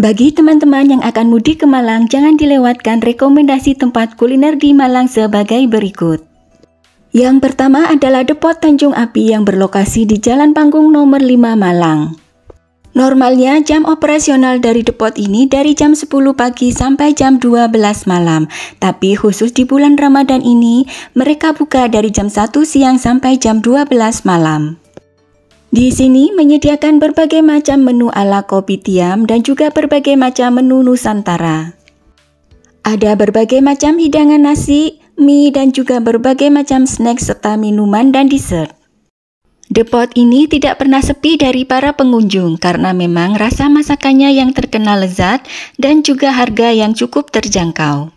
Bagi teman-teman yang akan mudik ke Malang, jangan dilewatkan rekomendasi tempat kuliner di Malang sebagai berikut. Yang pertama adalah Depot Tanjung Api yang berlokasi di Jalan Panggung nomor 5 Malang. Normalnya jam operasional dari depot ini dari jam 10 pagi sampai jam 12 malam. Tapi khusus di bulan Ramadan ini, mereka buka dari jam 1 siang sampai jam 12 malam. Di sini menyediakan berbagai macam menu ala kopitiam dan juga berbagai macam menu Nusantara. Ada berbagai macam hidangan nasi, mie, dan juga berbagai macam snack serta minuman dan dessert. Depot ini tidak pernah sepi dari para pengunjung karena memang rasa masakannya yang terkenal lezat dan juga harga yang cukup terjangkau.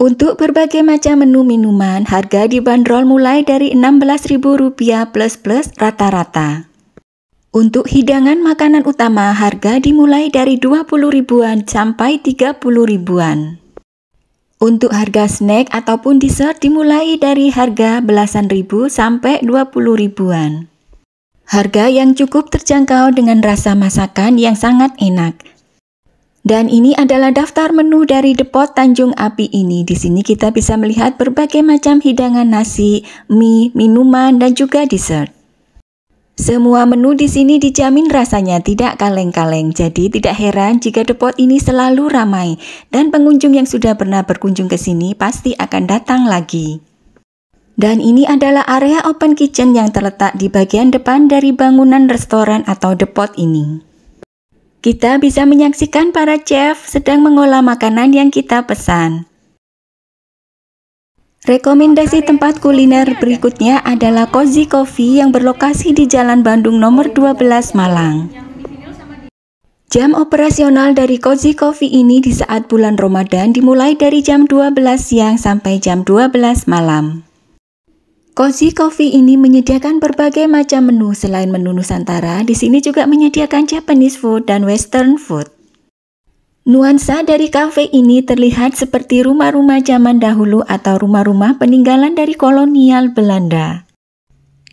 Untuk berbagai macam menu minuman, harga dibanderol mulai dari Rp16.000 plus rata-rata. Untuk hidangan makanan utama, harga dimulai dari 20 ribuan sampai 30 ribuan. Untuk harga snack ataupun dessert dimulai dari harga belasan ribu sampai 20 ribuan. Harga yang cukup terjangkau dengan rasa masakan yang sangat enak. Dan ini adalah daftar menu dari Depot Tanjung Api ini. Di sini kita bisa melihat berbagai macam hidangan nasi, mie, minuman, dan juga dessert. Semua menu di sini dijamin rasanya tidak kaleng-kaleng, jadi tidak heran jika depot ini selalu ramai dan pengunjung yang sudah pernah berkunjung ke sini pasti akan datang lagi. Dan ini adalah area open kitchen yang terletak di bagian depan dari bangunan restoran atau depot ini. Kita bisa menyaksikan para chef sedang mengolah makanan yang kita pesan. Rekomendasi tempat kuliner berikutnya adalah Cozy Coffee yang berlokasi di Jalan Bandung nomor 12 Malang. Jam operasional dari Cozy Coffee ini di saat bulan Ramadan dimulai dari jam 12 siang sampai jam 12 malam. Cozy Coffee ini menyediakan berbagai macam menu selain menu Nusantara, di sini juga menyediakan Japanese food dan Western food. Nuansa dari kafe ini terlihat seperti rumah-rumah zaman dahulu atau rumah-rumah peninggalan dari kolonial Belanda.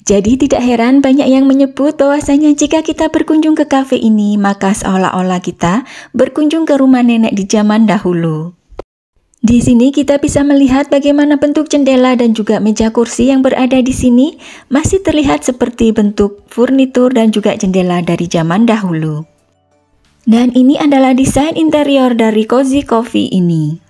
Jadi tidak heran banyak yang menyebut bahwasanya jika kita berkunjung ke kafe ini, maka seolah-olah kita berkunjung ke rumah nenek di zaman dahulu. Di sini kita bisa melihat bagaimana bentuk jendela dan juga meja kursi yang berada di sini masih terlihat seperti bentuk furnitur dan juga jendela dari zaman dahulu. Dan ini adalah desain interior dari Cozy Coffee ini.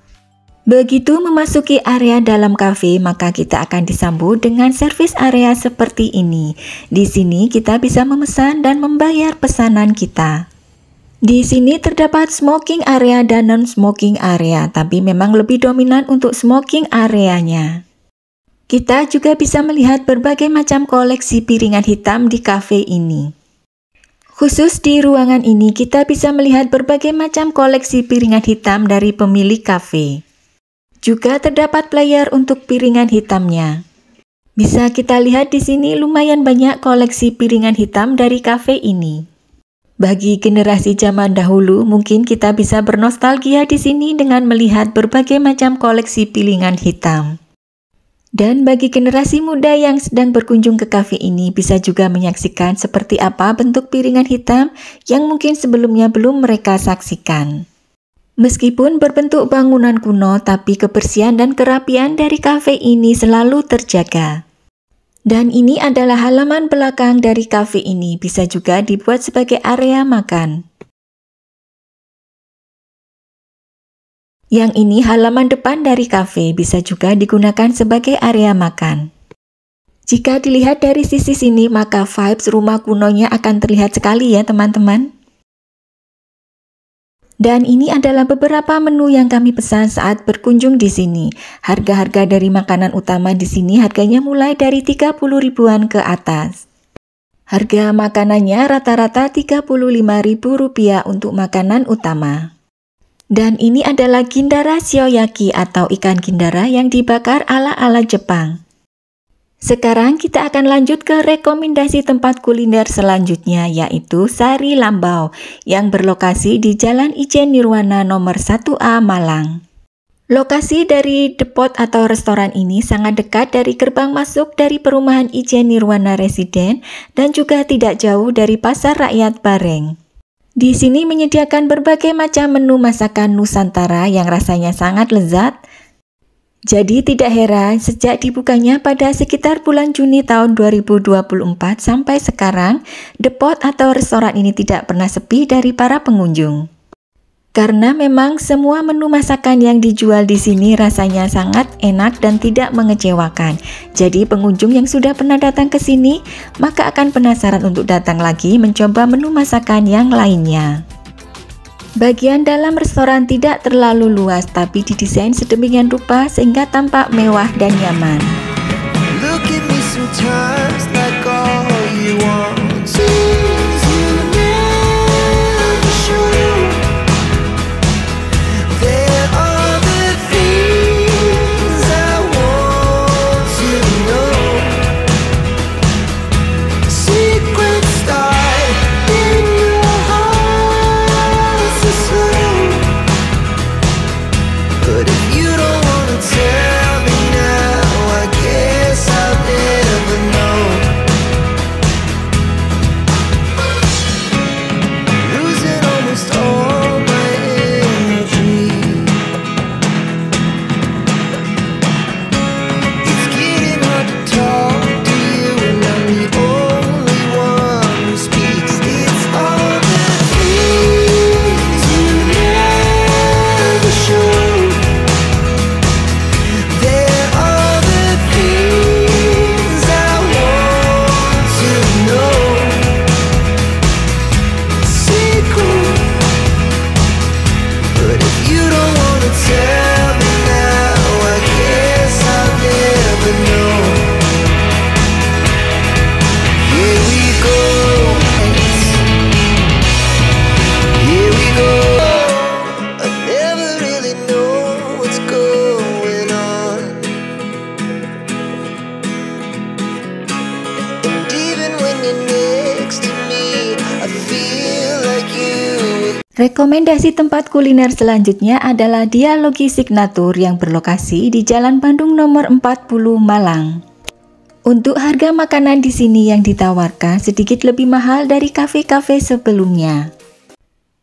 Begitu memasuki area dalam kafe, maka kita akan disambut dengan servis area seperti ini. Di sini kita bisa memesan dan membayar pesanan kita. Di sini terdapat smoking area dan non-smoking area, tapi memang lebih dominan untuk smoking areanya. Kita juga bisa melihat berbagai macam koleksi piringan hitam di kafe ini. Khusus di ruangan ini kita bisa melihat berbagai macam koleksi piringan hitam dari pemilik kafe. Juga terdapat player untuk piringan hitamnya. Bisa kita lihat di sini lumayan banyak koleksi piringan hitam dari kafe ini. Bagi generasi zaman dahulu, mungkin kita bisa bernostalgia di sini dengan melihat berbagai macam koleksi piringan hitam. Dan bagi generasi muda yang sedang berkunjung ke kafe ini bisa juga menyaksikan seperti apa bentuk piringan hitam yang mungkin sebelumnya belum mereka saksikan. Meskipun berbentuk bangunan kuno, tapi kebersihan dan kerapian dari kafe ini selalu terjaga. Dan ini adalah halaman belakang dari kafe ini, bisa juga dibuat sebagai area makan. Yang ini halaman depan dari kafe, bisa juga digunakan sebagai area makan. Jika dilihat dari sisi sini, maka vibes rumah kunonya akan terlihat sekali ya teman-teman. Dan ini adalah beberapa menu yang kami pesan saat berkunjung di sini. Harga-harga dari makanan utama di sini harganya mulai dari 30 ribuan ke atas. Harga makanannya rata-rata Rp35.000 untuk makanan utama. Dan ini adalah gindara shioyaki atau ikan gindara yang dibakar ala-ala Jepang. Sekarang kita akan lanjut ke rekomendasi tempat kuliner selanjutnya, yaitu Sari Lambau yang berlokasi di Jalan Ijen Nirwana nomor 1A Malang. Lokasi dari depot atau restoran ini sangat dekat dari gerbang masuk dari perumahan Ijen Nirwana Residen dan juga tidak jauh dari Pasar Rakyat Bareng. Di sini menyediakan berbagai macam menu masakan Nusantara yang rasanya sangat lezat. Jadi tidak heran sejak dibukanya pada sekitar bulan Juni tahun 2024 sampai sekarang, The Pot atau restoran ini tidak pernah sepi dari para pengunjung. Karena memang semua menu masakan yang dijual di sini rasanya sangat enak dan tidak mengecewakan. Jadi pengunjung yang sudah pernah datang ke sini, maka akan penasaran untuk datang lagi mencoba menu masakan yang lainnya. Bagian dalam restoran tidak terlalu luas, tapi didesain sedemikian rupa sehingga tampak mewah dan nyaman. Look at me sometimes like all you want to. Rekomendasi tempat kuliner selanjutnya adalah Dialogi Signatur yang berlokasi di Jalan Bandung nomor 40 Malang. Untuk harga makanan di sini yang ditawarkan sedikit lebih mahal dari kafe-kafe sebelumnya.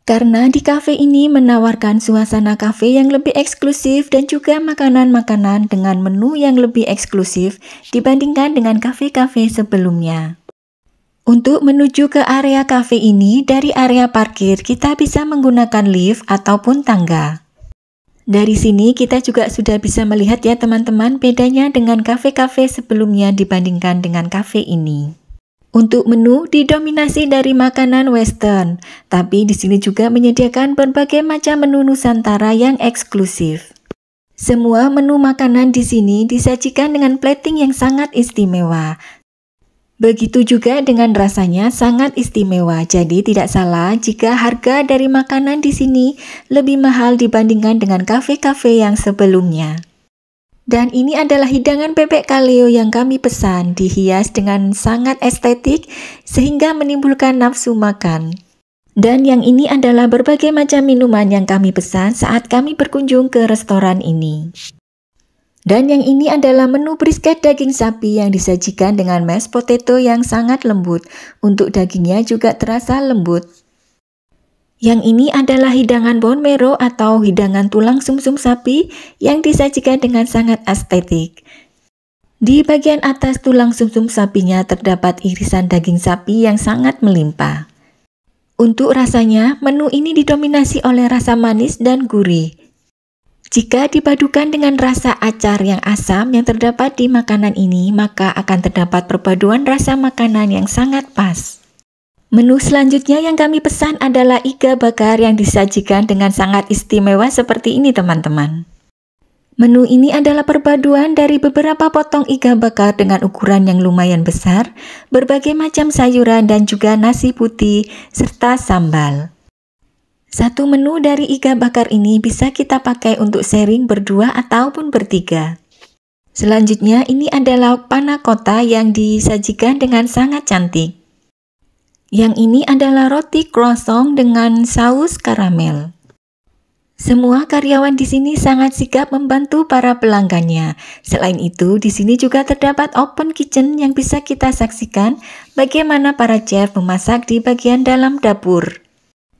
Karena di kafe ini menawarkan suasana kafe yang lebih eksklusif dan juga makanan-makanan dengan menu yang lebih eksklusif dibandingkan dengan kafe-kafe sebelumnya. Untuk menuju ke area kafe ini, dari area parkir kita bisa menggunakan lift ataupun tangga. Dari sini kita juga sudah bisa melihat ya teman-teman bedanya dengan kafe-kafe sebelumnya dibandingkan dengan kafe ini. Untuk menu didominasi dari makanan western, tapi di sini juga menyediakan berbagai macam menu Nusantara yang eksklusif. Semua menu makanan di sini disajikan dengan plating yang sangat istimewa. Begitu juga dengan rasanya sangat istimewa, jadi tidak salah jika harga dari makanan di sini lebih mahal dibandingkan dengan kafe-kafe yang sebelumnya. Dan ini adalah hidangan bebek kaleo yang kami pesan, dihias dengan sangat estetik sehingga menimbulkan nafsu makan. Dan yang ini adalah berbagai macam minuman yang kami pesan saat kami berkunjung ke restoran ini. Dan yang ini adalah menu brisket daging sapi yang disajikan dengan mashed potato yang sangat lembut. Untuk dagingnya juga terasa lembut. Yang ini adalah hidangan bone marrow atau hidangan tulang sumsum sapi yang disajikan dengan sangat estetik. Di bagian atas tulang sumsum sapinya terdapat irisan daging sapi yang sangat melimpah. Untuk rasanya, menu ini didominasi oleh rasa manis dan gurih. Jika dipadukan dengan rasa acar yang asam yang terdapat di makanan ini, maka akan terdapat perpaduan rasa makanan yang sangat pas. Menu selanjutnya yang kami pesan adalah iga bakar yang disajikan dengan sangat istimewa seperti ini teman-teman. Menu ini adalah perpaduan dari beberapa potong iga bakar dengan ukuran yang lumayan besar, berbagai macam sayuran dan juga nasi putih serta sambal. Satu menu dari iga bakar ini bisa kita pakai untuk sharing berdua ataupun bertiga. Selanjutnya ini adalah panna cotta yang disajikan dengan sangat cantik. Yang ini adalah roti croissant dengan saus karamel. Semua karyawan di sini sangat sigap membantu para pelanggannya. Selain itu, di sini juga terdapat open kitchen yang bisa kita saksikan bagaimana para chef memasak di bagian dalam dapur.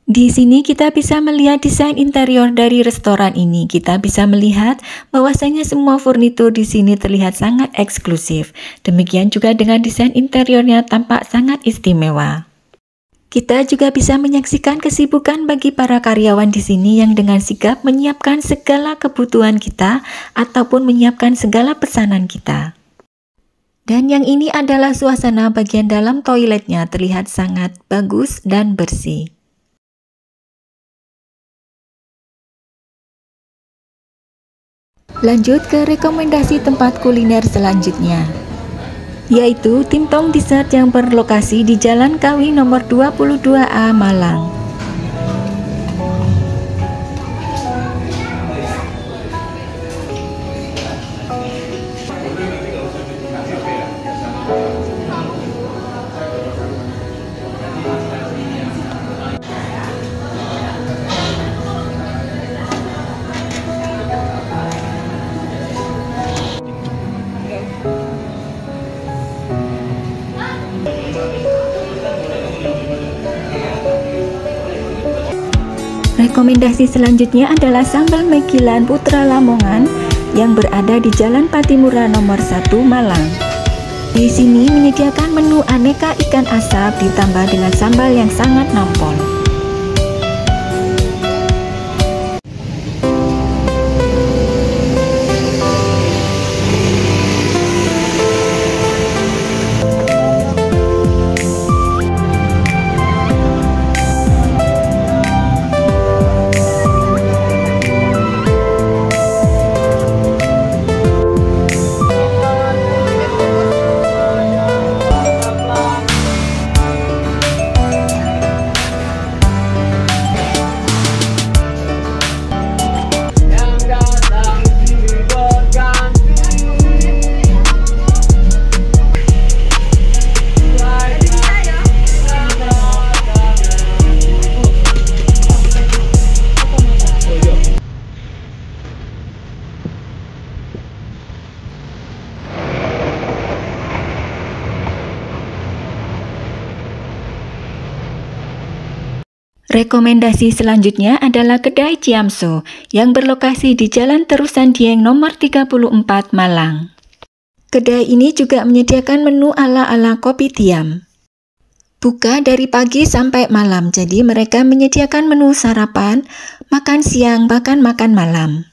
Di sini kita bisa melihat desain interior dari restoran ini. Kita bisa melihat bahwasanya semua furnitur di sini terlihat sangat eksklusif. Demikian juga dengan desain interiornya tampak sangat istimewa. Kita juga bisa menyaksikan kesibukan bagi para karyawan di sini yang dengan sigap menyiapkan segala kebutuhan kita ataupun menyiapkan segala pesanan kita. Dan yang ini adalah suasana bagian dalam toiletnya, terlihat sangat bagus dan bersih. Lanjut ke rekomendasi tempat kuliner selanjutnya, yaitu Tim Tong Dessert yang berlokasi di Jalan Kawi nomor 22A Malang. Rekomendasi selanjutnya adalah Sambal Mekilan Putra Lamongan yang berada di Jalan Patimura nomor 1 Malang. Di sini menyediakan menu aneka ikan asap ditambah dengan sambal yang sangat nampol. Rekomendasi selanjutnya adalah Kedai Ciamso yang berlokasi di Jalan Terusan Dieng nomor 34 Malang. Kedai ini juga menyediakan menu ala-ala kopi tiam. Buka dari pagi sampai malam, jadi mereka menyediakan menu sarapan, makan siang, bahkan makan malam.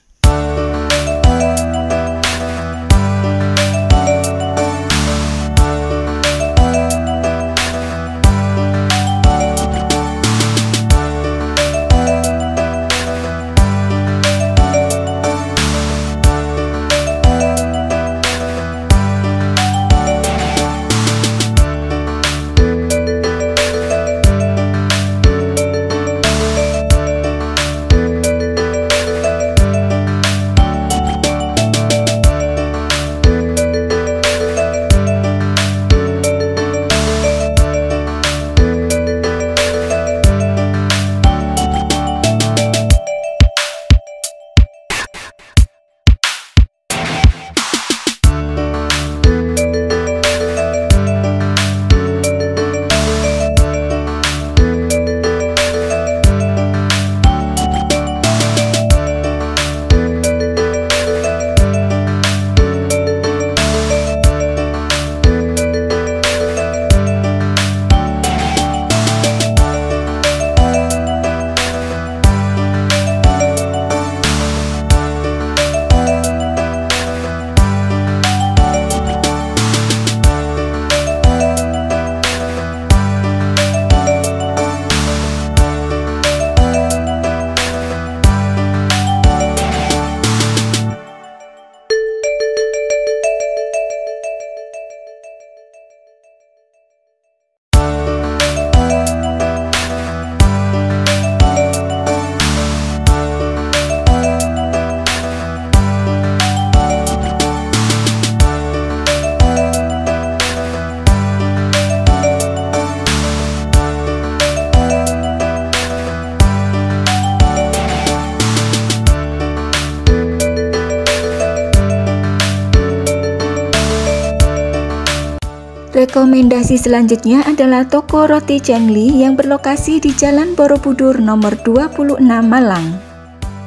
Rekomendasi selanjutnya adalah toko roti Cengli yang berlokasi di Jalan Borobudur nomor 26 Malang.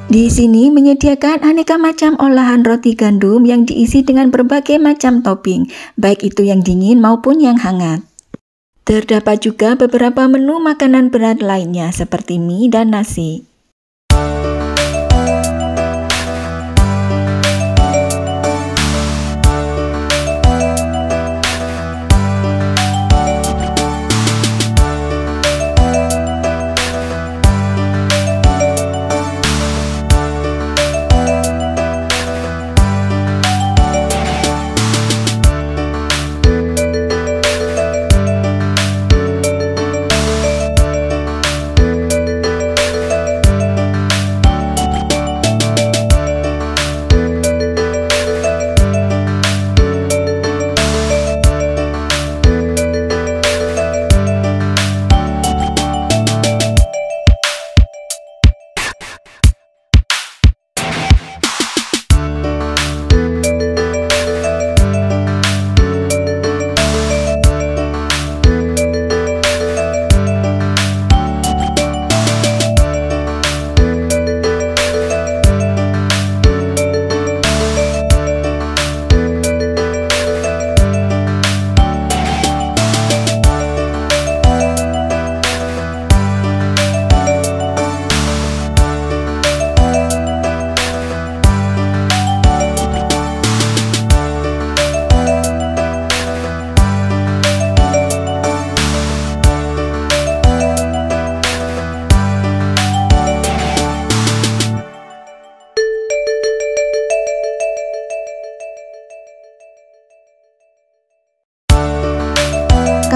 Di sini menyediakan aneka macam olahan roti gandum yang diisi dengan berbagai macam topping, baik itu yang dingin maupun yang hangat. Terdapat juga beberapa menu makanan berat lainnya seperti mie dan nasi.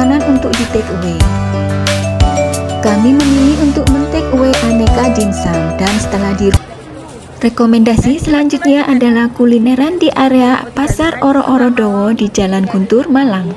Makanan untuk di take away. Kami memilih untuk men-take away aneka dimsum dan setelah rekomendasi selanjutnya adalah kulineran di area Pasar Oro-Oro Dowo di Jalan Guntur, Malang.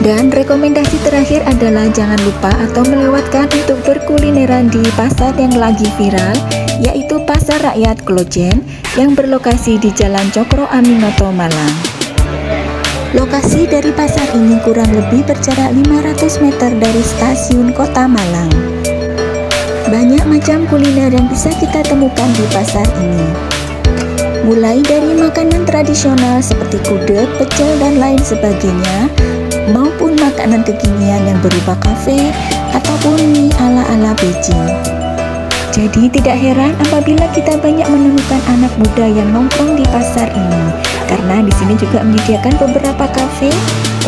Dan rekomendasi terakhir adalah jangan lupa atau melewatkan untuk berkulineran di pasar yang lagi viral, yaitu Pasar Rakyat Klojen yang berlokasi di Jalan Cokro Aminoto, Malang. Lokasi dari pasar ini kurang lebih berjarak 500 meter dari stasiun Kota Malang. Banyak macam kuliner yang bisa kita temukan di pasar ini. Mulai dari makanan tradisional seperti gudeg, pecel, dan lain sebagainya, maupun makanan kekinian yang berupa kafe ataupun mie ala-ala Beijing. Jadi tidak heran apabila kita banyak menemukan anak muda yang nongkrong di pasar ini, karena di sini juga menyediakan beberapa kafe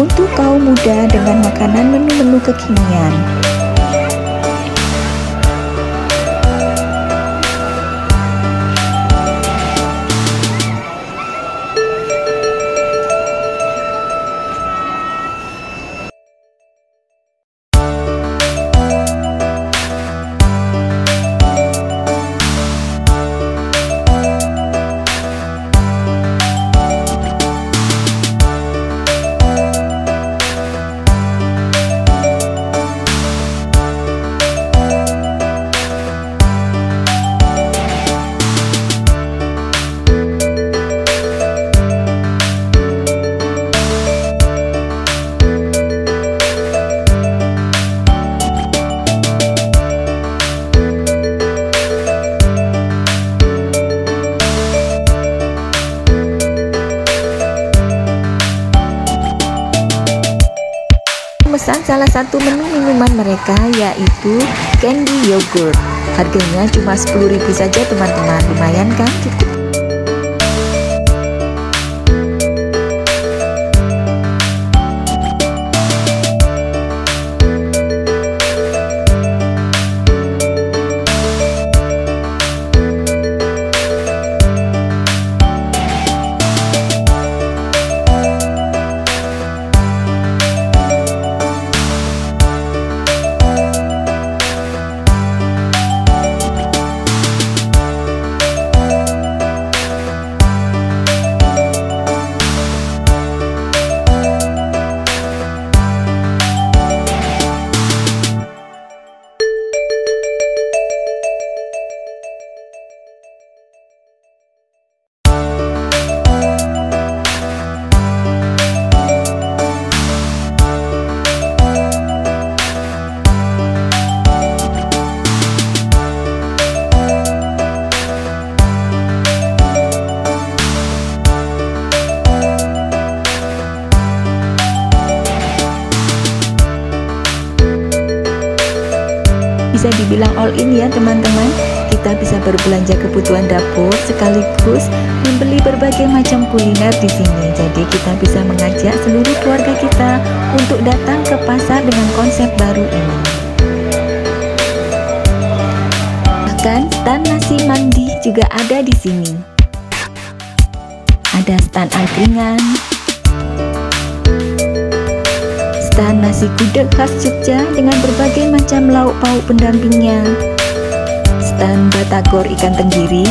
untuk kaum muda dengan makanan menu-menu kekinian. Memesan salah satu menu minuman mereka, yaitu candy yogurt. Harganya cuma 10.000 saja teman-teman, lumayan kan? Cukup. Bisa dibilang all in ya teman-teman. Kita bisa berbelanja kebutuhan dapur sekaligus membeli berbagai macam kuliner di sini. Jadi kita bisa mengajak seluruh keluarga kita untuk datang ke pasar dengan konsep baru ini. Bahkan stand nasi mandi juga ada di sini. Ada stand angkringan, stand nasi gudeg khas Jogja dengan berbagai macam lauk pauk pendampingnya, stand batagor ikan tenggiri,